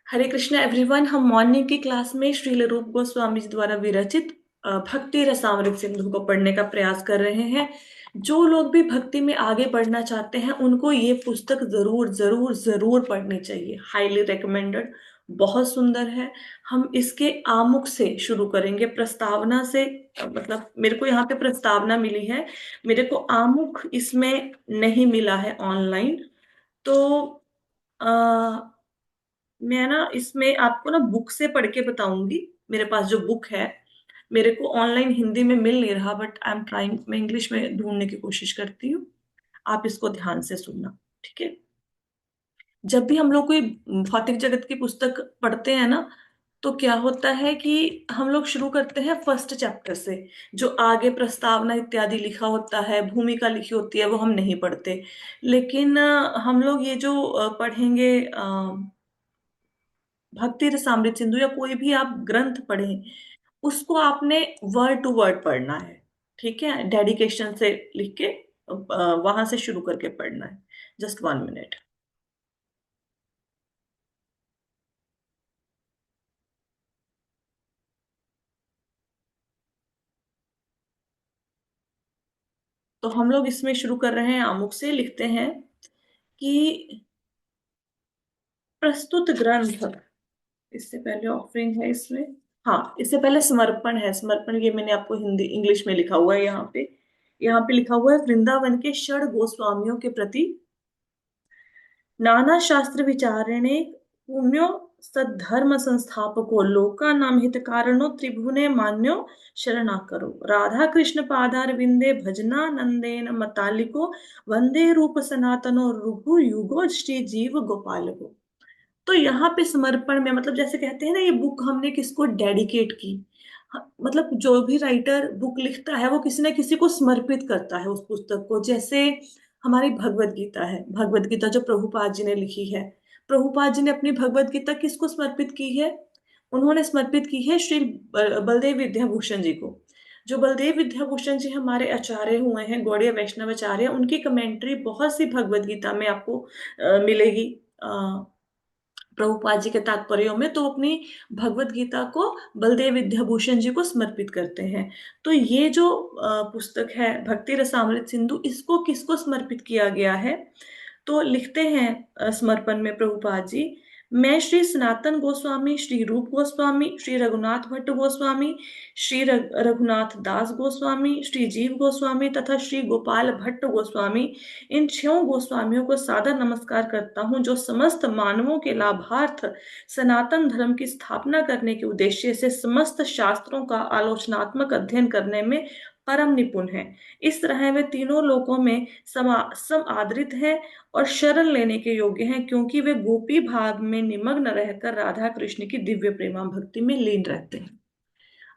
हरे Krishna everyone. हम morning की class में श्रील रूप गोस्वामी जी द्वारा विरचित भक्ति रसामृत सिंधु को पढ़ने का प्रयास कर रहे हैं। जो लोग भी भक्ति में आगे बढ़ना चाहते हैं उनको ये पुस्तक जरूर जरूर जरूर पढ़नी चाहिए। Highly recommended. बहुत सुंदर है। हम इसके आमुख से शुरू करेंगे, प्रस्तावना से। मतलब मेरे को यहाँ पे प्रस्तावना मिली है, मेरे को आमुख इसमें नहीं मिला है ऑनलाइन। तो मैं ना इसमें आपको ना बुक से पढ़ के बताऊंगी। मेरे पास जो बुक है, मेरे को ऑनलाइन हिंदी में मिल नहीं रहा, बट आई एम ट्राइंग, मैं इंग्लिश में ढूंढने की कोशिश करती हूँ। आप इसको ध्यान से सुनना, ठीक है। जब भी हम लोग कोई भौतिक जगत की पुस्तक पढ़ते हैं ना, तो क्या होता है कि हम लोग शुरू करते हैं फर्स्ट चैप्टर से। जो आगे प्रस्तावना इत्यादि लिखा होता है, भूमिका लिखी होती है, वो हम नहीं पढ़ते। लेकिन हम लोग ये जो पढ़ेंगे, भक्ति रसामृत सिंधु या कोई भी आप ग्रंथ पढ़ें, उसको आपने वर्ड टू वर्ड पढ़ना है। ठीक है, डेडिकेशन से लिख के वहां से शुरू करके पढ़ना है। Just 1 minute. तो हम लोग इसमें शुरू कर रहे हैं, आमुख से लिखते हैं कि प्रस्तुत ग्रंथ। इससे पहले ऑफरिंग है इसमें। हाँ, इससे पहले समर्पण है। समर्पण ये मैंने आपको हिंदी इंग्लिश में लिखा हुआ है यहाँ पे। यहाँ पे लिखा हुआ है, वृंदावन के षड गोस्वामियों के प्रति नाना शास्त्र विचारणे पुण्यो सद्धर्म संस्थापको लोका नाम हित कारणो त्रिभुवने मान्यो शरणा करो राधा कृष्ण पादार विंदे भजना नंदेन मतालिको वंदे रूप सनातनो रुभु युगो श्री जीव गोपालको। तो यहाँ पे समर्पण में मतलब जैसे कहते हैं ना, ये बुक हमने किसको डेडिकेट की। मतलब जो भी राइटर बुक लिखता है वो किसी ना किसी को समर्पित करता है उस पुस्तक को। जैसे हमारी भगवत गीता है, भगवत गीता जो प्रभुपाद जी ने लिखी है। प्रभुपाद जी ने अपनी भगवत गीता किसको समर्पित की है? उन्होंने समर्पित की है श्री बलदेव विद्याभूषण जी को। जो बलदेव विद्याभूषण जी हमारे आचार्य हुए हैं, गौड़ीय वैष्णव आचार्य, उनकी कमेंट्री बहुत सी भगवत गीता में आपको मिलेगी। प्रभुपाद जी के तात्पर्यों में तो अपनी भगवत गीता को बलदेव विद्याभूषण जी को समर्पित करते हैं। तो ये जो पुस्तक है भक्ति रसामृत सिंधु, इसको किसको समर्पित किया गया है? तो लिखते हैं समर्पण में प्रभुपाद जी, मैं श्री सनातन गोस्वामी, श्री रूप गोस्वामी, श्री रघुनाथ भट्ट गोस्वामी, श्री रघुनाथ दास गोस्वामी, श्री जीव गोस्वामी तथा श्री गोपाल भट्ट गोस्वामी, इन 6 गोस्वामियों को सादर नमस्कार करता हूँ, जो समस्त मानवों के लाभार्थ सनातन धर्म की स्थापना करने के उद्देश्य से समस्त शास्त्रों का आलोचनात्मक अध्ययन करने में परम निपुण है। इस तरह वे तीनों लोकों में सम आदरित हैं और शरण लेने के योग्य हैं, क्योंकि वे गोपी भाव में निमग्न रहकर राधा कृष्ण की दिव्य प्रेमा भक्ति में लीन रहते हैं।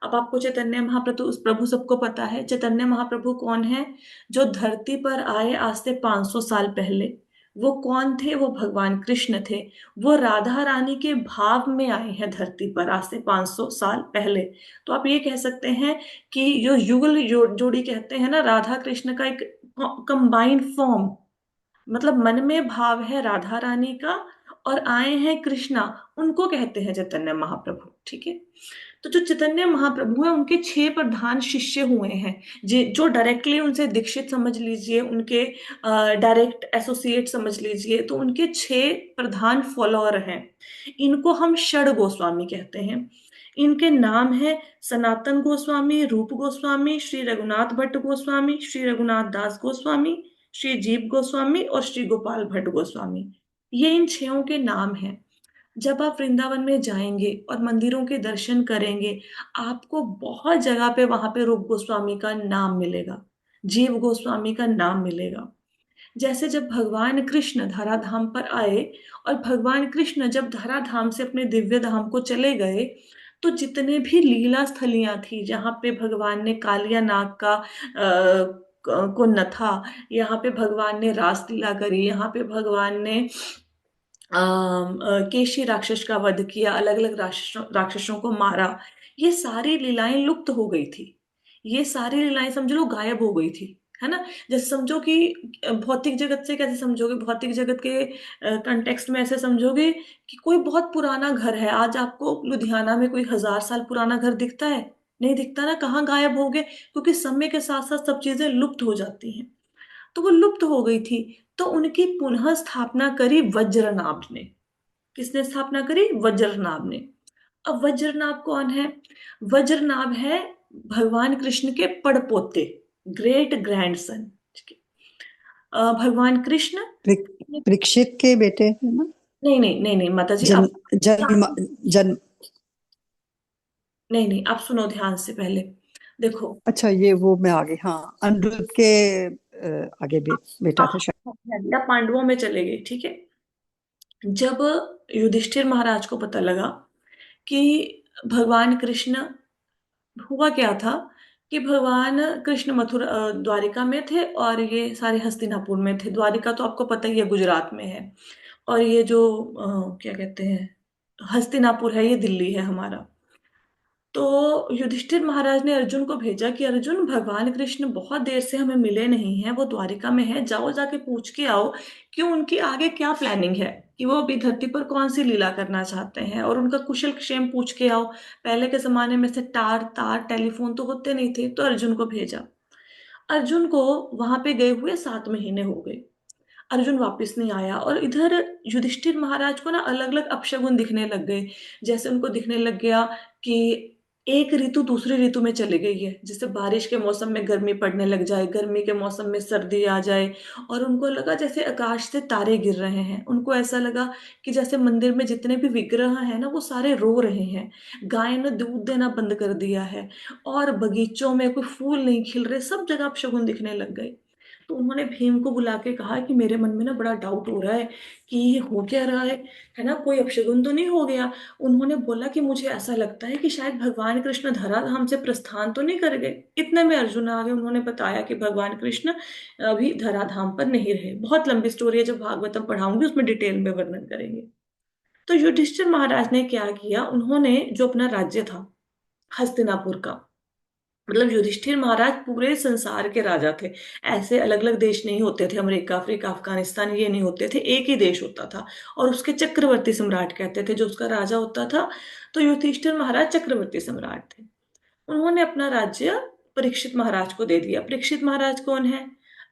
अब आपको चैतन्य महाप्रभु, उस प्रभु सबको पता है चैतन्य महाप्रभु कौन है। जो धरती पर आए आज से 500 साल पहले, वो कौन थे? वो भगवान कृष्ण थे। वो राधा रानी के भाव में आए हैं धरती पर आज से 500 साल पहले। तो आप ये कह सकते हैं कि जो युगल जोड़ी कहते हैं ना, राधा कृष्ण का एक कंबाइंड फॉर्म। मतलब मन में भाव है राधा रानी का और आए हैं कृष्णा, उनको कहते हैं चैतन्य महाप्रभु। ठीक है। तो जो चैतन्य महाप्रभु है, उनके 6 प्रधान शिष्य हुए हैं। जो डायरेक्टली उनसे दीक्षित समझ लीजिए, उनके डायरेक्ट एसोसिएट समझ लीजिए, तो उनके 6 प्रधान फॉलोअर हैं। इनको हम षड गोस्वामी कहते हैं। इनके नाम है सनातन गोस्वामी, रूप गोस्वामी, श्री रघुनाथ भट्ट गोस्वामी, श्री रघुनाथ दास गोस्वामी, श्री जीव गोस्वामी और श्री गोपाल भट्ट गोस्वामी। ये इन 6 के नाम हैं। जब आप वृंदावन में जाएंगे और मंदिरों के दर्शन करेंगे, आपको बहुत जगह पे वहां पे रूप गोस्वामी का नाम मिलेगा, जीव गोस्वामी का नाम मिलेगा। जैसे जब भगवान कृष्ण धराधाम पर आए और भगवान कृष्ण जब धराधाम से अपने दिव्य धाम को चले गए, तो जितने भी लीला स्थलियां थी जहाँ पे भगवान ने कालिया नाग का को नथा, यहाँ पे भगवान ने रासलीला करी, यहाँ पे भगवान ने केशी राक्षस का वध किया, अलग अलग राक्षसों को मारा, ये सारी लीलाएं लुप्त हो गई थी। ये सारी लीलाएं समझ लो गायब हो गई थी। है ना? जैसे समझो कि भौतिक जगत से कैसे समझोगे, भौतिक जगत के कंटेक्स्ट में ऐसे समझोगे कि कोई बहुत पुराना घर है, आज आपको लुधियाना में कोई 1000 साल पुराना घर दिखता है? नहीं दिखता ना, कहाँ गायब हो गए? क्योंकि समय के साथ साथ सब चीजें लुप्त हो जाती हैं। तो वो लुप्त हो गई थी, तो उनकी पुनः स्थापना करी वज्रनाभ ने। किसने स्थापना करी? वज्रनाभ ने। अब वज्रनाभ कौन है? वज्रनाभ है भगवान कृष्ण के पड़पोते, ग्रेट ग्रैंडसन। भगवान कृष्ण। परीक्षित के बेटे है ना? नहीं नहीं नहीं नहीं माता जी, जन्म आप जन्म जन्म नहीं नहीं, आप सुनो ध्यान से पहले। देखो, अच्छा, ये वो मैं आ गई। हाँ, अनिरुद्ध के आगे बेटा था शायद। आप पांडवों में चले गए, ठीक है। जब युधिष्ठिर महाराज को पता लगा कि भगवान कृष्ण, हुआ क्या था कि भगवान कृष्ण मथुरा द्वारिका में थे और ये सारे हस्तिनापुर में थे। द्वारिका तो आपको पता ही है, गुजरात में है। और ये जो क्या कहते हैं, हस्तिनापुर है, ये दिल्ली है हमारा। तो युधिष्ठिर महाराज ने अर्जुन को भेजा कि अर्जुन, भगवान कृष्ण बहुत देर से हमें मिले नहीं हैं, वो द्वारिका में है, जाओ जाके पूछ के आओ कि उनकी आगे क्या प्लानिंग है, कि वो अभी धरती पर कौन सी लीला करना चाहते हैं, और उनका कुशल क्षेम पूछ के आओ। पहले के जमाने में से तार तार टेलीफोन तो होते नहीं थे, तो अर्जुन को भेजा। अर्जुन को वहां पे गए हुए 7 महीने हो गए, अर्जुन वापस नहीं आया। और इधर युधिष्ठिर महाराज को ना अलग अलग अपशगुन दिखने लग गए। जैसे उनको दिखने लग गया कि एक ऋतु दूसरी ऋतु में चली गई है, जैसे बारिश के मौसम में गर्मी पड़ने लग जाए, गर्मी के मौसम में सर्दी आ जाए। और उनको लगा जैसे आकाश से तारे गिर रहे हैं, उनको ऐसा लगा कि जैसे मंदिर में जितने भी विग्रह हैं ना, वो सारे रो रहे हैं। गाय ने दूध देना बंद कर दिया है, और बगीचों में कोई फूल नहीं खिल रहे, सब जगह अपशगुन दिखने लग गए। तो उन्होंने भीम को बुला के कहा कि मेरे मन में ना बड़ा डाउट हो रहा है कि ये हो क्या रहा है ना, कोई अपशगुन तो नहीं हो गया। उन्होंने बोला कि मुझे ऐसा लगता है कि शायद भगवान कृष्ण धराधाम से प्रस्थान तो नहीं कर गए। इतने में अर्जुन आ गए, उन्होंने बताया कि भगवान कृष्ण अभी धराधाम पर नहीं रहे। बहुत लंबी स्टोरी है, जब भागवतम पढ़ाऊंगी उसमें डिटेल में वर्णन करेंगे। तो युधिष्ठिर महाराज ने क्या किया, उन्होंने जो अपना राज्य था हस्तिनापुर का, मतलब युधिष्ठिर महाराज पूरे संसार के राजा थे। ऐसे अलग अलग देश नहीं होते थे, अमेरिका अफ्रीका अफगानिस्तान ये नहीं होते थे, एक ही देश होता था। और उसके चक्रवर्ती सम्राट कहते थे जो उसका राजा होता था। तो युधिष्ठिर महाराज चक्रवर्ती सम्राट थे। उन्होंने अपना राज्य परीक्षित महाराज को दे दिया। परीक्षित महाराज कौन है?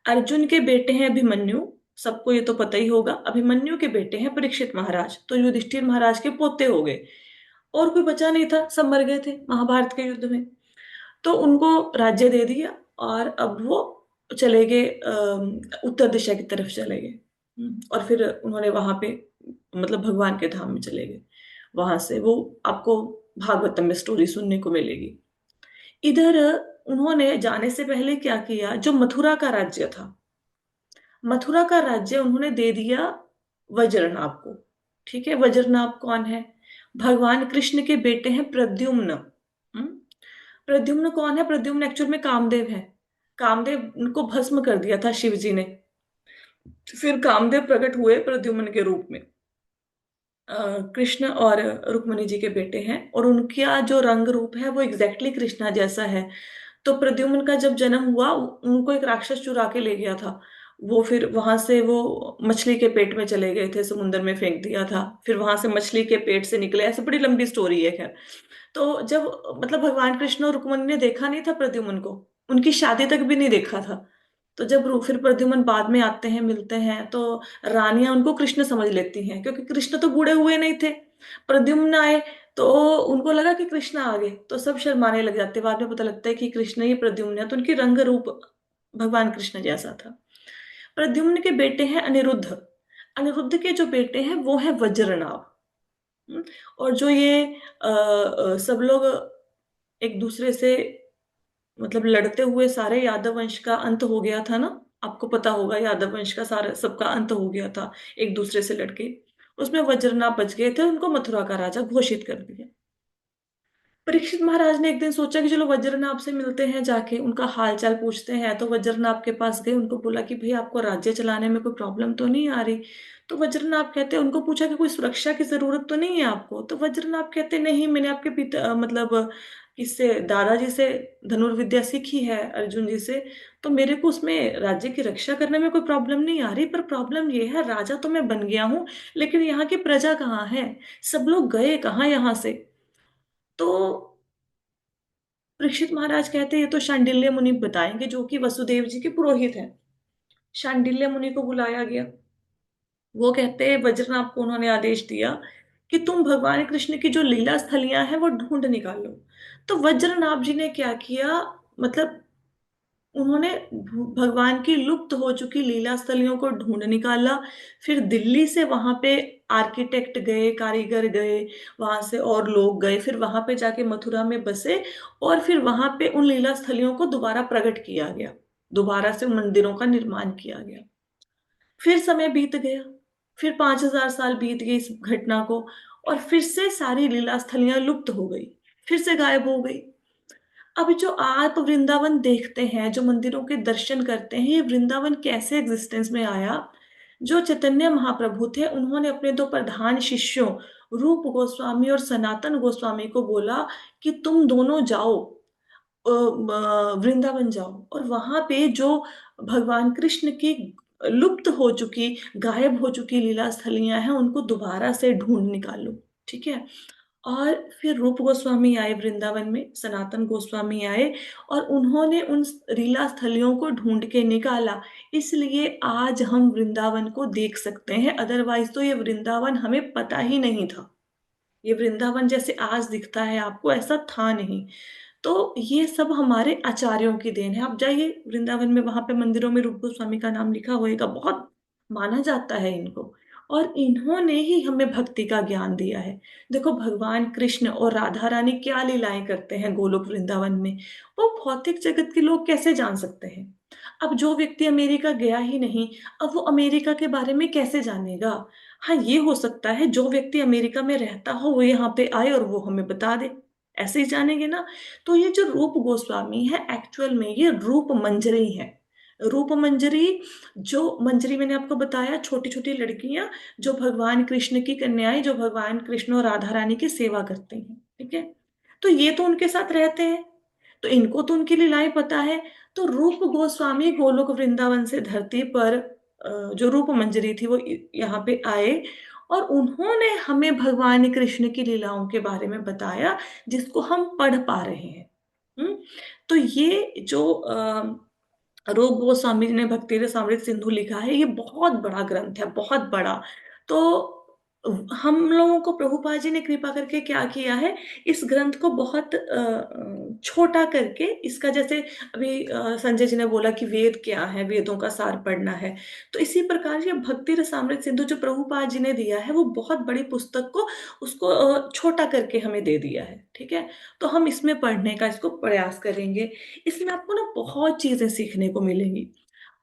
अर्जुन के बेटे हैं अभिमन्यु। सबको ये तो पता ही होगा, अभिमन्यु के बेटे हैं परीक्षित महाराज, तो युधिष्ठिर महाराज के पोते हो गए। और कोई बचा नहीं था, सब मर गए थे महाभारत के युद्ध में। तो उनको राज्य दे दिया, और अब वो चले गए उत्तर दिशा की तरफ चले गए। और फिर उन्होंने वहां पे, मतलब भगवान के धाम में चले गए। वहां से वो आपको भागवतम में स्टोरी सुनने को मिलेगी। इधर उन्होंने जाने से पहले क्या किया, जो मथुरा का राज्य था, मथुरा का राज्य उन्होंने दे दिया वज्रनाभ को। ठीक है, वज्रनाभ कौन है? भगवान कृष्ण के बेटे हैं प्रद्युम्न। हम्म? प्रद्युम्न कौन है? प्रद्युम्न एक्चुअल में कामदेव है। कामदेव को भस्म कर दिया था शिव जी ने, फिर कामदेव प्रकट हुए प्रद्युम्न के रूप में। कृष्ण और रुक्मिणी जी के बेटे हैं, और उनका जो रंग रूप है वो एग्जैक्टली कृष्णा जैसा है। तो प्रद्युम्न का जब जन्म हुआ, उनको एक राक्षस चुरा के ले गया था। वो फिर वहां से वो मछली के पेट में चले गए थे, समुद्र में फेंक दिया था, फिर वहां से मछली के पेट से निकले, ऐसे बड़ी लंबी स्टोरी है खैर। तो जब, मतलब भगवान कृष्ण और रुक्मिणी ने देखा नहीं था प्रद्युम्न को, उनकी शादी तक भी नहीं देखा था। तो जब फिर प्रद्युम्न बाद में आते हैं, मिलते हैं, तो रानियां उनको कृष्ण समझ लेती हैं, क्योंकि कृष्ण तो बूढ़े हुए नहीं थे। प्रद्युम्न आए तो उनको लगा कि कृष्ण आ गए, तो सब शर्माने लग जाते। बाद में पता लगता है कि कृष्ण ही प्रद्युम्न है, तो उनकी रंग रूप भगवान कृष्ण जैसा था। प्रद्युम्न के बेटे हैं अनिरुद्ध। अनिरुद्ध के जो बेटे हैं वो है वज्रनाभ। और जो ये सब लोग एक दूसरे से, मतलब लड़ते हुए सारे यादव वंश का अंत हो गया था ना। आपको पता होगा, यादव वंश का सारा सबका अंत हो गया था एक दूसरे से लड़के। उसमें वज्रनाभ बच गए थे, उनको मथुरा का राजा घोषित कर दिया। परीक्षित महाराज ने एक दिन सोचा कि चलो वज्रनाभ से मिलते हैं, जाके उनका हाल चाल पूछते हैं। तो वज्रनाभ के पास गए, उनको बोला कि भाई आपको राज्य चलाने में कोई प्रॉब्लम तो नहीं आ रही? तो वज्रनाभ कहते हैं, उनको पूछा कि कोई सुरक्षा की जरूरत तो नहीं है आपको? तो वज्रनाभ कहते नहीं, मैंने आपके पिता मतलब किससे, दादाजी से धनुर्विद्या सीखी है अर्जुन जी से, तो मेरे को उसमें राज्य की रक्षा करने में कोई प्रॉब्लम नहीं आ रही। पर प्रॉब्लम ये है, राजा तो मैं बन गया हूं, लेकिन यहाँ की प्रजा कहाँ है, सब लोग गए कहाँ यहाँ से। तो परीक्षित महाराज कहते हैं ये तो शांडिल्य मुनि बताएंगे, जो कि वसुदेव जी के पुरोहित हैं। शांडिल्य मुनि को बुलाया गया। वो कहते हैं, वज्रनाभ को उन्होंने आदेश दिया कि तुम भगवान कृष्ण की जो लीला स्थलियां हैं वो ढूंढ निकालो। तो वज्रनाभ जी ने क्या किया, मतलब उन्होंने भगवान की लुप्त हो चुकी लीला स्थलियों को ढूंढ निकाला। फिर दिल्ली से वहां पे आर्किटेक्ट गए, कारीगर गए, वहां से और लोग गए, फिर वहां पे जाके मथुरा में बसे, और फिर वहां पे उन लीला स्थलियों को दोबारा प्रकट किया गया, दोबारा से उन मंदिरों का निर्माण किया गया। फिर समय बीत गया, फिर 5,000 साल बीत गए इस घटना को, और फिर से सारी लीला स्थलियां लुप्त हो गई, फिर से गायब हो गई। अब जो आप वृंदावन देखते हैं, जो मंदिरों के दर्शन करते हैं, ये वृंदावन कैसे एग्जिस्टेंस में आया। जो चैतन्य महाप्रभु थे, उन्होंने अपने दो प्रधान शिष्यों रूप गोस्वामी और सनातन गोस्वामी को बोला कि तुम दोनों जाओ, वृंदावन जाओ, और वहां पे जो भगवान कृष्ण की लुप्त हो चुकी, गायब हो चुकी लीला स्थलियां हैं, उनको दोबारा से ढूंढ निकालो। ठीक है। और फिर रूप गोस्वामी आए वृंदावन में, सनातन गोस्वामी आए, और उन्होंने उन लीला स्थलियों को ढूंढ के निकाला। इसलिए आज हम वृंदावन को देख सकते हैं, अदरवाइज तो ये वृंदावन हमें पता ही नहीं था। ये वृंदावन जैसे आज दिखता है आपको, ऐसा था नहीं। तो ये सब हमारे आचार्यों की देन है। आप जाइए वृंदावन में, वहां पे मंदिरों में रूप गोस्वामी का नाम लिखा होएगा, बहुत माना जाता है इनको। और इन्होंने ही हमें भक्ति का ज्ञान दिया है। देखो भगवान कृष्ण और राधा रानी क्या लीलाएं करते हैं गोलोक वृंदावन में, वो भौतिक जगत के लोग कैसे जान सकते हैं। अब जो व्यक्ति अमेरिका गया ही नहीं, अब वो अमेरिका के बारे में कैसे जानेगा। हाँ, ये हो सकता है जो व्यक्ति अमेरिका में रहता हो वो यहाँ पे आए और वो हमें बता दे, ऐसे ही जानेंगे ना। तो ये जो रूप गोस्वामी है, एक्चुअल में ये रूप मंजरी है। रूप मंजरी, जो मंजरी मैंने आपको बताया, छोटी छोटी लड़कियां जो भगवान कृष्ण की कन्याएं, जो भगवान कृष्ण और राधा रानी की सेवा करती हैं। ठीक है। तो ये तो उनके साथ रहते हैं, तो इनको तो उनकी लीलाएं पता है। तो रूप गोस्वामी गोलोक वृंदावन से धरती पर, जो रूप मंजरी थी, वो यहाँ पे आए, और उन्होंने हमें भगवान कृष्ण की लीलाओं के बारे में बताया, जिसको हम पढ़ पा रहे हैं। तो ये जो रूप गोस्वामी जी ने भक्ति रसामृत सिंधु लिखा है, ये बहुत बड़ा ग्रंथ है, बहुत बड़ा। तो हम लोगों को प्रभुपाद जी ने कृपा करके क्या किया है, इस ग्रंथ को बहुत छोटा करके, इसका जैसे अभी संजय जी ने बोला कि वेद क्या है, वेदों का सार पढ़ना है, तो इसी प्रकार ये भक्ति रसामृत सिंधु जो प्रभुपाद जी ने दिया है, वो बहुत बड़ी पुस्तक को, उसको छोटा करके हमें दे दिया है। ठीक है। तो हम इसमें पढ़ने का इसको प्रयास करेंगे। इसमें आपको ना बहुत चीजें सीखने को मिलेंगी।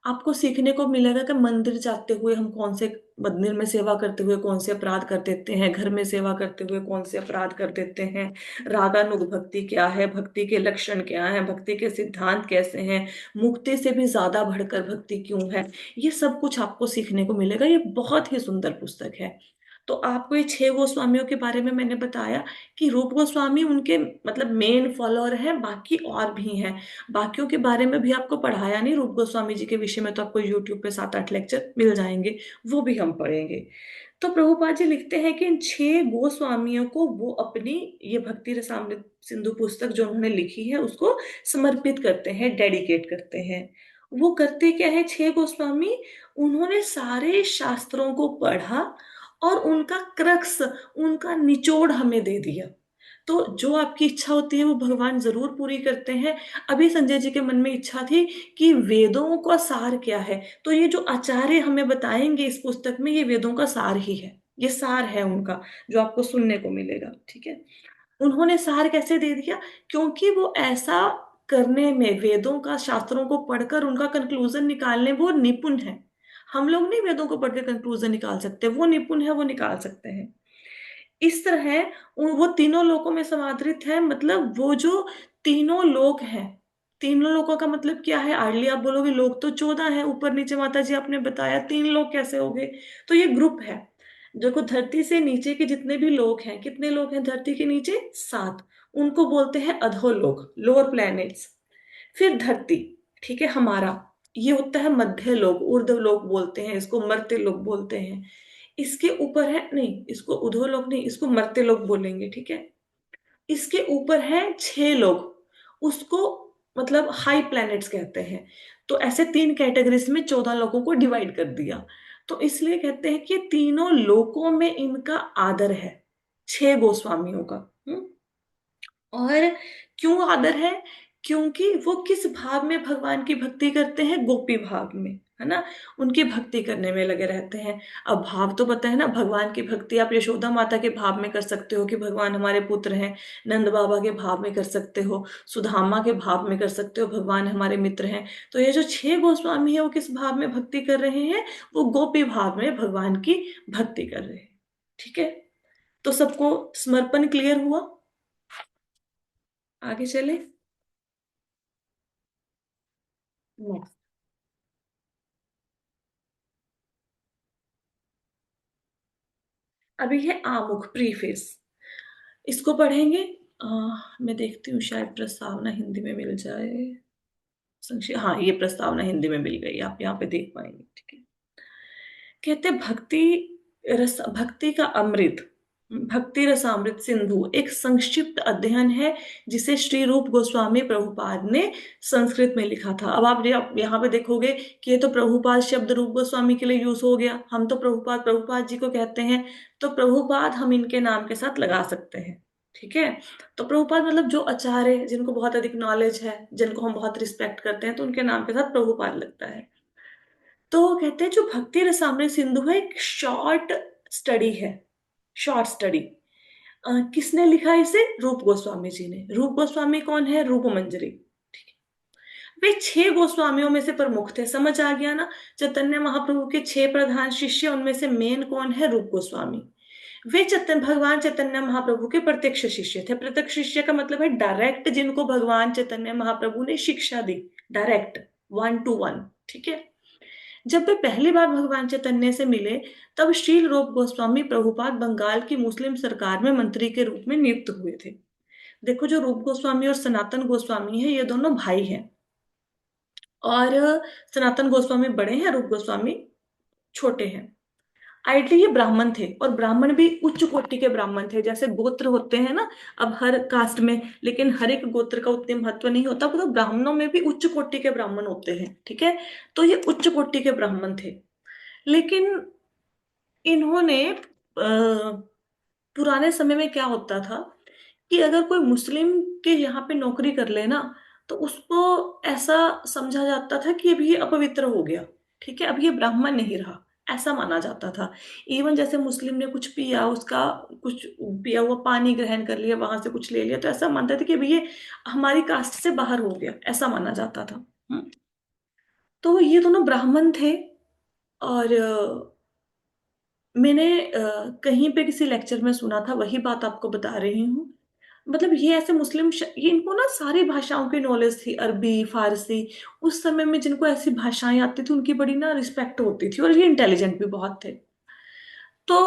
आपको सीखने को मिलेगा कि मंदिर जाते हुए हम कौन से, मंदिर में सेवा करते हुए कौन से अपराध कर देते हैं, घर में सेवा करते हुए कौन से अपराध कर देते हैं, रागानुग भक्ति क्या है, भक्ति के लक्षण क्या है, भक्ति के सिद्धांत कैसे हैं, मुक्ति से भी ज्यादा बढ़कर भक्ति क्यों है। ये सब कुछ आपको सीखने को मिलेगा। ये बहुत ही सुंदर पुस्तक है। तो आपको ये 6 गोस्वामियों के बारे में मैंने बताया कि रूप गोस्वामी उनके मतलब मेन फॉलोअर हैं, बाकी और भी हैं। बाकियों के बारे में भी आपको पढ़ाया नहीं, रूप गोस्वामी जी के विषय में तो आपको यूट्यूब पे 7-8 लेक्चर मिल जाएंगे, वो भी हम पढ़ेंगे। तो प्रभुपाद जी लिखते हैं कि इन 6 गोस्वामियों को वो अपनी ये भक्ति रसामृत सिंधु पुस्तक जो उन्होंने लिखी है उसको समर्पित करते हैं, डेडिकेट करते हैं। वो करते क्या है 6 गोस्वामी, उन्होंने सारे शास्त्रों को पढ़ा और उनका क्रक्स, उनका निचोड़ हमें दे दिया। तो जो आपकी इच्छा होती है वो भगवान जरूर पूरी करते हैं। अभी संजय जी के मन में इच्छा थी कि वेदों का सार क्या है, तो ये जो आचार्य हमें बताएंगे इस पुस्तक में, ये वेदों का सार ही है, ये सार है उनका, जो आपको सुनने को मिलेगा। ठीक है। उन्होंने सार कैसे दे दिया, क्योंकि वो ऐसा करने में, वेदों का शास्त्रों को पढ़कर उनका कंक्लूजन निकालने वो निपुण है। हम लोग नहीं वेदों को पढ़ के कंक्लूजन निकाल सकते, वो निपुण है, वो निकाल सकते हैं। इस तरह वो तीनों लोकों में समादृत है, मतलब वो जो तीनों लोक हैं, तीनों लोकों का मतलब क्या है, आर्ली आप बोलोगे लोग तो 14 है, ऊपर नीचे माता जी आपने बताया, 3 लोग कैसे हो गए, तो ये ग्रुप है। देखो, धरती से नीचे के जितने भी लोग हैं, कितने लोग हैं धरती के नीचे? 7। उनको बोलते हैं अधोलोक, लोअर प्लैनेट्स। फिर धरती, ठीक है, हमारा, ये होता है मध्य लोक, ऊर्ध्व लोक बोलते हैं इसको, मर्त्य लोक बोलते हैं। इसके ऊपर है, नहीं इसको उधोलोक नहीं, इसको मर्त्य लोक बोलेंगे, ठीक है। इसके ऊपर है 6 लोग, उसको मतलब हाई प्लैनेट्स कहते हैं। तो ऐसे 3 कैटेगरीज में 14 लोगों को डिवाइड कर दिया। तो इसलिए कहते हैं कि तीनों लोकों में इनका आदर है, 6 गोस्वामियों का। हम्म। और क्यों आदर है? क्योंकि वो किस भाव में भगवान की भक्ति करते हैं? गोपी भाव में, है ना। उनकी भक्ति करने में लगे रहते हैं। अब भाव तो पता है ना, भगवान की भक्ति आप यशोदा माता के भाव में कर सकते हो कि भगवान हमारे पुत्र हैं, नंद बाबा के भाव में कर सकते हो, सुदामा के भाव में कर सकते हो, भगवान हमारे मित्र हैं। तो ये जो 6 गोस्वामी है वो किस भाव में भक्ति कर रहे हैं? वो गोपी भाव में भगवान की भक्ति कर रहे हैं, ठीक है। तो सबको समर्पण क्लियर हुआ? आगे चले। नेक्स्ट। अभी है आमुख, प्रीफेस, इसको पढ़ेंगे। अ, मैं देखती हूँ शायद प्रस्तावना हिंदी में मिल जाए। संक्षेप, हाँ ये प्रस्तावना हिंदी में मिल गई, आप यहाँ पे देख पाएंगे, ठीक है। कहते हैं भक्ति का अमृत, भक्ति रसामृत सिंधु एक संक्षिप्त अध्ययन है जिसे श्री रूप गोस्वामी प्रभुपाद ने संस्कृत में लिखा था। अब आप यहाँ पे देखोगे कि ये तो प्रभुपाद शब्द रूप गोस्वामी के लिए यूज हो गया, हम तो प्रभुपाद प्रभुपाद जी को कहते हैं, तो प्रभुपाद हम इनके नाम के साथ लगा सकते हैं, ठीक है। तो प्रभुपाद मतलब जो आचार्य, जिनको बहुत अधिक नॉलेज है, जिनको हम बहुत रिस्पेक्ट करते हैं, तो उनके नाम के साथ प्रभुपाद लगता है। तो कहते हैं जो भक्ति रसामृत सिंधु है एक शॉर्ट स्टडी है, शॉर्ट स्टडी। किसने लिखा इसे? रूप गोस्वामी जी ने। रूप गोस्वामी कौन है? रूप मंजरी, ठीक है। वे 6 गोस्वामियों में से प्रमुख थे, समझ आ गया ना। चैतन्य महाप्रभु के 6 प्रधान शिष्य, उनमें से मेन कौन है? रूप गोस्वामी। वे भगवान चैतन्य महाप्रभु के प्रत्यक्ष शिष्य थे। प्रत्यक्ष शिष्य का मतलब है डायरेक्ट, जिनको भगवान चैतन्य महाप्रभु ने शिक्षा दी, डायरेक्ट, 1 to 1, ठीक है। जब वे पहली बार भगवान चैतन्य से मिले, तब श्रील रूप गोस्वामी प्रभुपाद बंगाल की मुस्लिम सरकार में मंत्री के रूप में नियुक्त हुए थे। देखो, जो रूप गोस्वामी और सनातन गोस्वामी है, ये दोनों भाई हैं। और सनातन गोस्वामी बड़े हैं, रूप गोस्वामी छोटे हैं। आइडली ये ब्राह्मण थे, और ब्राह्मण भी उच्च कोटि के ब्राह्मण थे। जैसे गोत्र होते हैं ना, अब हर कास्ट में, लेकिन हर एक गोत्र का उतने महत्व नहीं होता, तो ब्राह्मणों में भी उच्च कोटि के ब्राह्मण होते हैं, ठीक है। तो ये उच्च कोटि के ब्राह्मण थे। लेकिन इन्होंने पुराने समय में क्या होता था कि अगर कोई मुस्लिम के यहाँ पे नौकरी कर लेना, तो उसको ऐसा समझा जाता था कि अभी ये अपवित्र हो गया, ठीक है, अब ये ब्राह्मण नहीं रहा, ऐसा माना जाता था। इवन जैसे मुस्लिम ने कुछ पिया, उसका कुछ पिया हुआ पानी ग्रहण कर लिया, वहां से कुछ ले लिया, तो ऐसा मानते थे कि अभी ये हमारी कास्ट से बाहर हो गया, ऐसा माना जाता था। तो ये दोनों ब्राह्मण थे। और मैंने कहीं पे किसी लेक्चर में सुना था, वही बात आपको बता रही हूँ। मतलब ये ऐसे ये इनको ना सारी भाषाओं की नॉलेज थी, अरबी, फारसी। उस समय में जिनको ऐसी भाषाएं आती थी, उनकी बड़ी ना रिस्पेक्ट होती थी, और ये इंटेलिजेंट भी बहुत थे। तो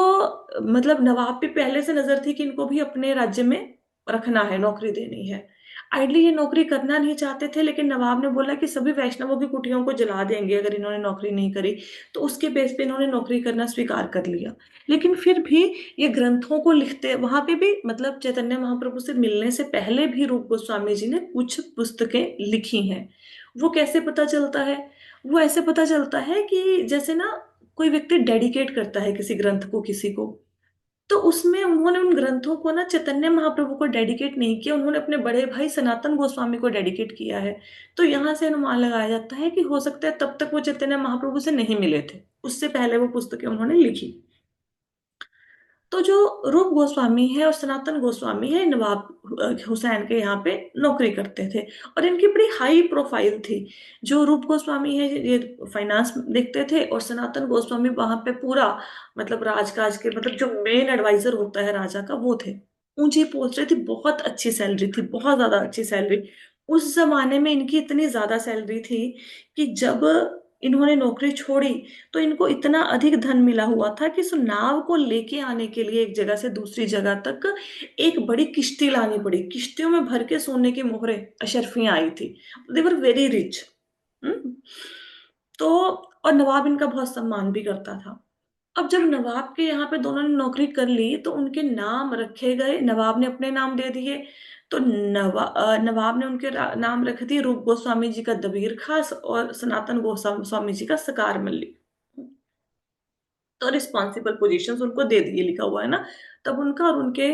मतलब नवाब पे पहले से नजर थी कि इनको भी अपने राज्य में रखना है, नौकरी देनी है। आइडली ये नौकरी करना नहीं चाहते थे, लेकिन नवाब ने बोला कि सभी वैष्णवों की कुटियों को जला देंगे अगर इन्होंने नौकरी नहीं करी। तो उसके बेस पे इन्होंने नौकरी करना स्वीकार कर लिया। लेकिन फिर भी ये ग्रंथों को लिखते, वहां पे भी मतलब चैतन्य महाप्रभु से मिलने से पहले भी रूप गोस्वामी जी ने कुछ पुस्तकें लिखी हैं। वो कैसे पता चलता है? वो ऐसे पता चलता है कि जैसे ना, कोई व्यक्ति डेडिकेट करता है किसी ग्रंथ को किसी को, तो उसमें उन्होंने उन ग्रंथों को ना चैतन्य महाप्रभु को डेडिकेट नहीं किया, उन्होंने अपने बड़े भाई सनातन गोस्वामी को डेडिकेट किया है। तो यहाँ से अनुमान लगाया जाता है कि हो सकता है तब तक वो चैतन्य महाप्रभु से नहीं मिले थे, उससे पहले वो पुस्तकें उन्होंने लिखी। तो जो रूप गोस्वामी है और सनातन गोस्वामी है, नवाब हुसैन के यहाँ पे नौकरी करते थे, और इनकी बड़ी हाई प्रोफाइल थी। जो रूप गोस्वामी है ये फाइनेंस देखते थे, और सनातन गोस्वामी वहां पे पूरा मतलब राजकाज के, मतलब जो मेन एडवाइजर होता है राजा का, वो थे। ऊंची पोस्ट थी, बहुत अच्छी सैलरी थी, बहुत ज्यादा अच्छी सैलरी। उस जमाने में इनकी इतनी ज्यादा सैलरी थी कि जब इन्होंने नौकरी छोड़ी तो इनको इतना अधिक धन मिला हुआ था कि उस नाव को लेके आने के लिए एक जगह से दूसरी जगह तक एक बड़ी किश्ती लानी पड़ी। किश्तियों में भर के सोने की मोहरें अशर्फियां आई थी। दे वर वेरी रिच। तो और नवाब इनका बहुत सम्मान भी करता था। अब जब नवाब के यहाँ पे दोनों ने नौकरी कर ली तो उनके नाम रखे गए, नवाब ने अपने नाम दे दिए। तो नवाब ने उनके नाम रख दिए, रूप गोस्वामी जी का दबीर खास और सनातन गोस्वामी स्वामी जी का सकार मल्लिक। तो रिस्पॉन्सिबल पोजीशंस उनको दे दिए, लिखा हुआ है ना। तब उनका और उनके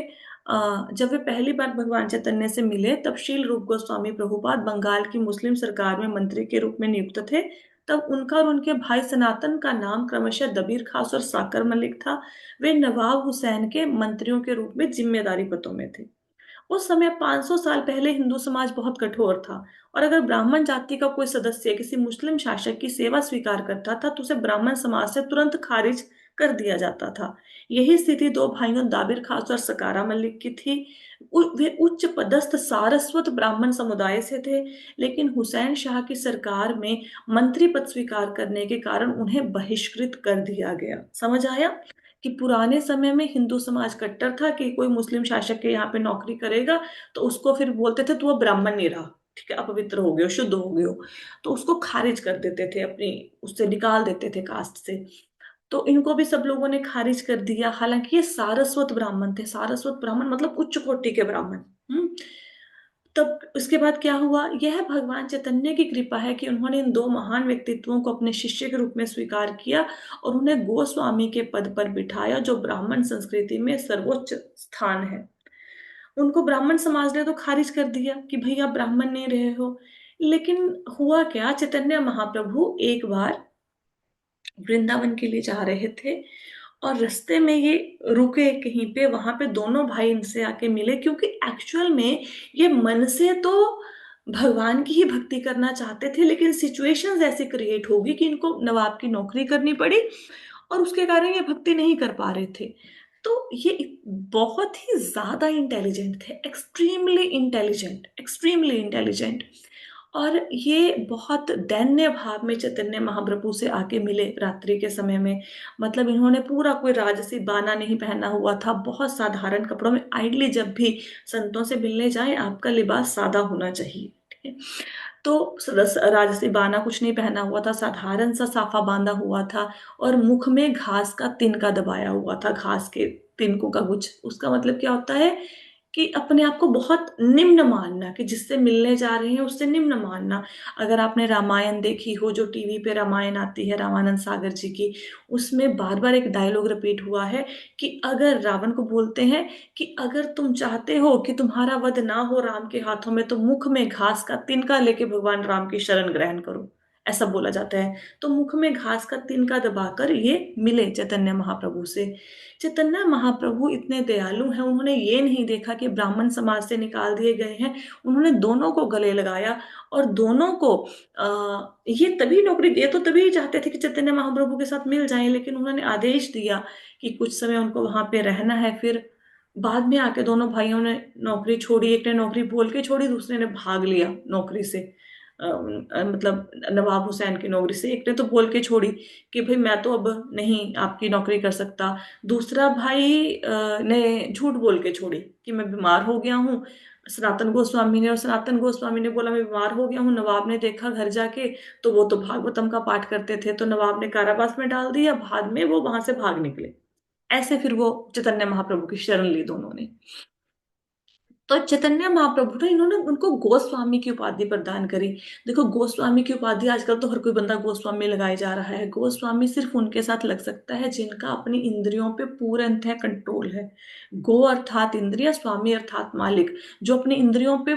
जब वे पहली बार भगवान चैतन्य से मिले तब शील रूप गोस्वामी प्रभुपाद बंगाल की मुस्लिम सरकार में मंत्री के रूप में नियुक्त थे। तब उनका और उनके भाई सनातन का नाम क्रमशः दबीर खास और साकर मलिक था। वे नवाब हुसैन के मंत्रियों के रूप में जिम्मेदारी पदों में थे। उस समय 500 साल पहले हिंदू समाज बहुत कठोर था, और अगर ब्राह्मण जाति का कोई सदस्य किसी मुस्लिम शासक की सेवा स्वीकार करता था तो उसे ब्राह्मण समाज से तुरंत खारिज कर दिया जाता था। यही स्थिति दो भाइयों दाबिर खास और सकारा मलिक की थी। वे उच्च पदस्थ सारस्वत ब्राह्मण समुदाय से थे, लेकिन हुसैन शाह की सरकार में मंत्री पद स्वीकार करने के कारण उन्हें बहिष्कृत कर दिया गया। समझ आया कि पुराने समय में हिंदू समाज कट्टर था कि कोई मुस्लिम शासक के यहाँ पे नौकरी करेगा तो उसको फिर बोलते थे तू अब ब्राह्मण नहीं रहा, ठीक है, अपवित्र हो गए हो, शुद्ध हो गए हो। तो उसको खारिज कर देते थे, अपनी उससे निकाल देते थे कास्ट से। तो इनको भी सब लोगों ने खारिज कर दिया। हालांकि ये सारस्वत ब्राह्मण थे, सारस्वत ब्राह्मण मतलब उच्च कोटि के ब्राह्मण। तब उसके बाद क्या हुआ, यह भगवान चैतन्य की कृपा है कि उन्होंने इन दो महान व्यक्तित्वों को अपने शिष्य के रूप में स्वीकार किया और उन्हें गोस्वामी के पद पर बिठाया, जो ब्राह्मण संस्कृति में सर्वोच्च स्थान है। उनको ब्राह्मण समाज ने तो खारिज कर दिया कि भैया ब्राह्मण नहीं रहे हो। लेकिन हुआ क्या, चैतन्य महाप्रभु एक बार वृंदावन के लिए जा रहे थे और रास्ते में ये रुके कहीं पे, वहां पे दोनों भाई इनसे आके मिले, क्योंकि एक्चुअल में ये मन से तो भगवान की ही भक्ति करना चाहते थे, लेकिन सिचुएशंस ऐसी क्रिएट होगी कि इनको नवाब की नौकरी करनी पड़ी और उसके कारण ये भक्ति नहीं कर पा रहे थे। तो ये बहुत ही ज्यादा इंटेलिजेंट थे, एक्सट्रीमली इंटेलिजेंट, एक्सट्रीमली इंटेलिजेंट। और ये बहुत दैन्य भाव में चैतन्य महाप्रभु से आके मिले रात्रि के समय में। मतलब इन्होंने पूरा कोई राजसी बाना नहीं पहना हुआ था, बहुत साधारण कपड़ों में। आइडली जब भी संतों से मिलने जाएं आपका लिबास सादा होना चाहिए, ठीक है। तो राजसी बाना कुछ नहीं पहना हुआ था, साधारण सा साफा बांधा हुआ था और मुख में घास का तिनका दबाया हुआ था, घास के तिनकों का गुच्छ। उसका मतलब क्या होता है कि अपने आप को बहुत निम्न मानना, कि जिससे मिलने जा रहे हैं उससे निम्न मानना। अगर आपने रामायण देखी हो, जो टीवी पे रामायण आती है रामानंद सागर जी की, उसमें बार बार एक डायलॉग रिपीट हुआ है कि अगर रावण को बोलते हैं कि अगर तुम चाहते हो कि तुम्हारा वध ना हो राम के हाथों में तो मुख में घास का तिनका लेके भगवान राम की शरण ग्रहण करो, ऐसा बोला जाता है। तो मुख में घास का तिनका दबाकर ये मिले चैतन्य महाप्रभु से। चैतन्य महाप्रभु इतने दयालु हैं, उन्होंने ये नहीं देखा कि ब्राह्मण समाज से निकाल दिए गए हैं। उन्होंने दोनों को गले लगाया और दोनों को ये तभी नौकरी, ये तो तभी चाहते थे कि चैतन्य महाप्रभु के साथ मिल जाएं, लेकिन उन्होंने आदेश दिया कि कुछ समय उनको वहां पे रहना है। फिर बाद में आके दोनों भाइयों ने नौकरी छोड़ी, एक ने नौकरी बोल के छोड़ी, दूसरे ने भाग लिया नौकरी से। मतलब नवाब हुसैन की नौकरी से एक ने तो बोल के छोड़ी कि भाई मैं तो अब नहीं आपकी नौकरी कर सकता। दूसरा भाई ने झूठ बोल के छोड़ी कि मैं बीमार हो गया हूँ। सनातन गोस्वामी ने, और सनातन गोस्वामी ने बोला मैं बीमार हो गया हूँ। नवाब ने देखा घर जाके तो वो तो भागवतम का पाठ करते थे, तो नवाब ने कारावास में डाल दिया। बाद में वो वहां से भाग निकले। ऐसे फिर वो चैतन्य महाप्रभु की शरण ली दोनों ने। तो चैतन्य महाप्रभु ने, इन्होंने उनको गोस्वामी की उपाधि प्रदान करी। देखो गोस्वामी की उपाधि आजकल तो हर कोई बंदा गोस्वामी लगाए जा रहा है। गोस्वामी सिर्फ उनके साथ लग सकता है जिनका अपनी इंद्रियों पे पूर्णतः कंट्रोल है। गो अर्थात इंद्रिय, स्वामी अर्थात मालिक। जो अपनी इंद्रियों पे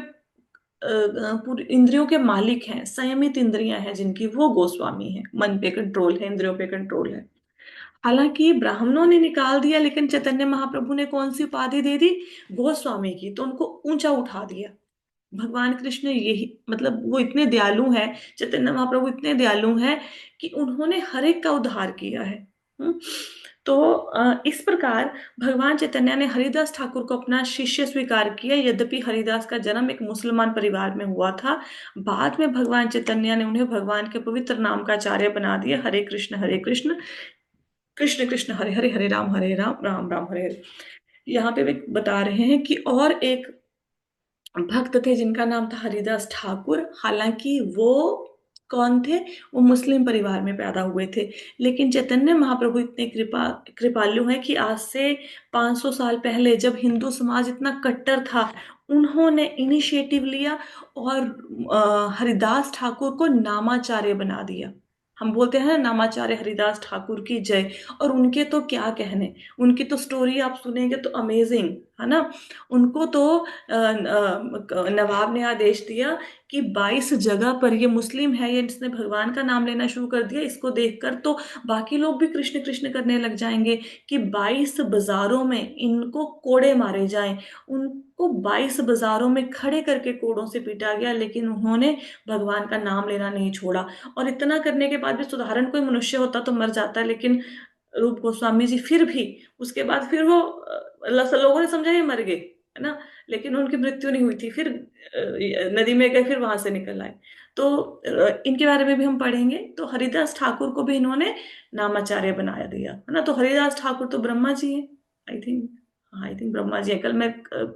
पूरी इंद्रियों के मालिक हैं, संयमित इंद्रियां हैं जिनकी, वो गोस्वामी है। मन पे कंट्रोल है, इंद्रियों पे कंट्रोल है। हालांकि ब्राह्मणों ने निकाल दिया, लेकिन चैतन्य महाप्रभु ने कौन सी उपाधि दे दी, गोस्वामी की। तो उनको ऊंचा उठा दिया। भगवान कृष्ण यही, मतलब वो इतने दयालु हैं, चैतन्य महाप्रभु इतने दयालु हैं कि उन्होंने हर एक का उद्धार किया है। हम्म? तो इस प्रकार भगवान चैतन्य ने हरिदास ठाकुर को अपना शिष्य स्वीकार किया। यद्यपि हरिदास का जन्म एक मुसलमान परिवार में हुआ था, बाद में भगवान चैतन्य ने उन्हें भगवान के पवित्र नाम का आचार्य बना दिया। हरे कृष्ण कृष्ण कृष्ण हरे हरे, हरे राम राम राम हरे हरे। यहाँ पे वे बता रहे हैं कि और एक भक्त थे जिनका नाम था हरिदास ठाकुर। हालांकि वो कौन थे? वो मुस्लिम परिवार में पैदा हुए थे, लेकिन चैतन्य महाप्रभु इतने कृपालु हैं कि आज से 500 साल पहले जब हिंदू समाज इतना कट्टर था, उन्होंने इनिशिएटिव लिया और हरिदास ठाकुर को नामाचार्य बना दिया। हम बोलते हैं ना, नामाचार्य हरिदास ठाकुर की जय। और उनके तो क्या कहने, उनकी तो स्टोरी आप सुनेंगे तो अमेजिंग है ना। उनको तो नवाब ने आदेश दिया कि 22 जगह पर, ये मुस्लिम है, ये इसने भगवान का नाम लेना शुरू कर दिया, इसको देखकर तो बाकी लोग भी कृष्ण कृष्ण करने लग जाएंगे, कि 22 बाजारों में इनको कोड़े मारे जाएं। उनको 22 बाजारों में खड़े करके कोड़ों से पीटा गया, लेकिन उन्होंने भगवान का नाम लेना नहीं छोड़ा। और इतना करने के बाद भी, साधारण कोई मनुष्य होता तो मर जाता, लेकिन रूप गोस्वामी जी फिर भी, उसके बाद फिर वो लोगों ने समझा ये मर गए, है ना, लेकिन उनकी मृत्यु नहीं हुई थी। फिर नदी में गए, फिर वहां से निकल आए। तो इनके बारे में भी हम पढ़ेंगे। तो हरिदास ठाकुर को भी इन्होंने नामाचार्य बनाया दिया, है ना। तो हरिदास ठाकुर तो ब्रह्मा जी हैं, आई थिंक। हाँ, आई थिंक ब्रह्मा जी है। कल मैं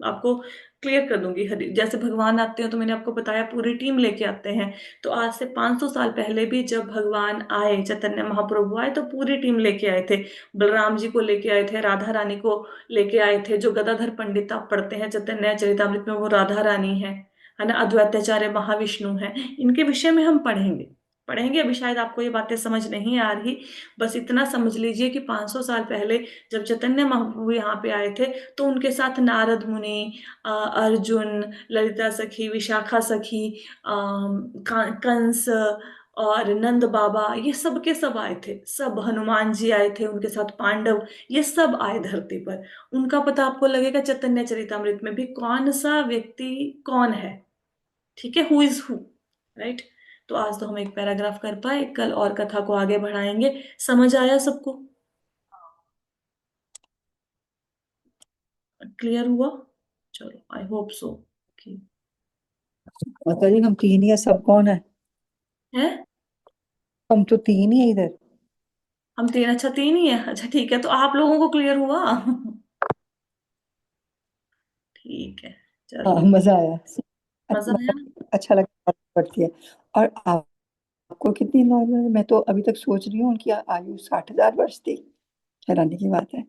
आपको क्लियर कर दूंगी। जैसे भगवान आते हैं तो मैंने आपको बताया पूरी टीम लेके आते हैं। तो आज से 500 साल पहले भी जब भगवान आए, चैतन्य महाप्रभु आए, तो पूरी टीम लेके आए थे। बलराम जी को लेके आए थे, राधा रानी को लेके आए थे। जो गदाधर पंडित आप पढ़ते हैं चैतन्य चरितामृत में, वो राधा रानी है ना। अद्वैताचार्य महाविष्णु है। इनके विषय में हम पढ़ेंगे। अभी शायद आपको ये बातें समझ नहीं आ रही। बस इतना समझ लीजिए कि 500 साल पहले जब चैतन्य महाप्रभु यहाँ पे आए थे, तो उनके साथ नारद मुनि, अर्जुन, ललिता सखी, विशाखा सखी, कंस और नंद बाबा, ये सब के सब आए थे। सब, हनुमान जी आए थे, उनके साथ पांडव, ये सब आए धरती पर। उनका पता आपको लगेगा चैतन्य चरितामृत में भी, कौन सा व्यक्ति कौन है। ठीक है, हु इज हु, राइट। तो आज तो हम एक पैराग्राफ कर पाए, कल और कथा को आगे बढ़ाएंगे। समझ आया सबको? क्लियर हुआ? चलो, आई होप सो। माता जी हम तीन ही है, सब कौन है? है, हम तो तीन ही है इधर। हम तीन? अच्छा, तीन ही है। अच्छा ठीक है, तो आप लोगों को क्लियर हुआ? ठीक है, हाँ चलो। मजा आया। मजा आया ना? मतलब अच्छा लगता पड़ती है। और आपको कितनी नॉलेज है? मैं तो अभी तक सोच रही हूँ उनकी आयु 60,000 वर्ष थी। हैरानी की बात है।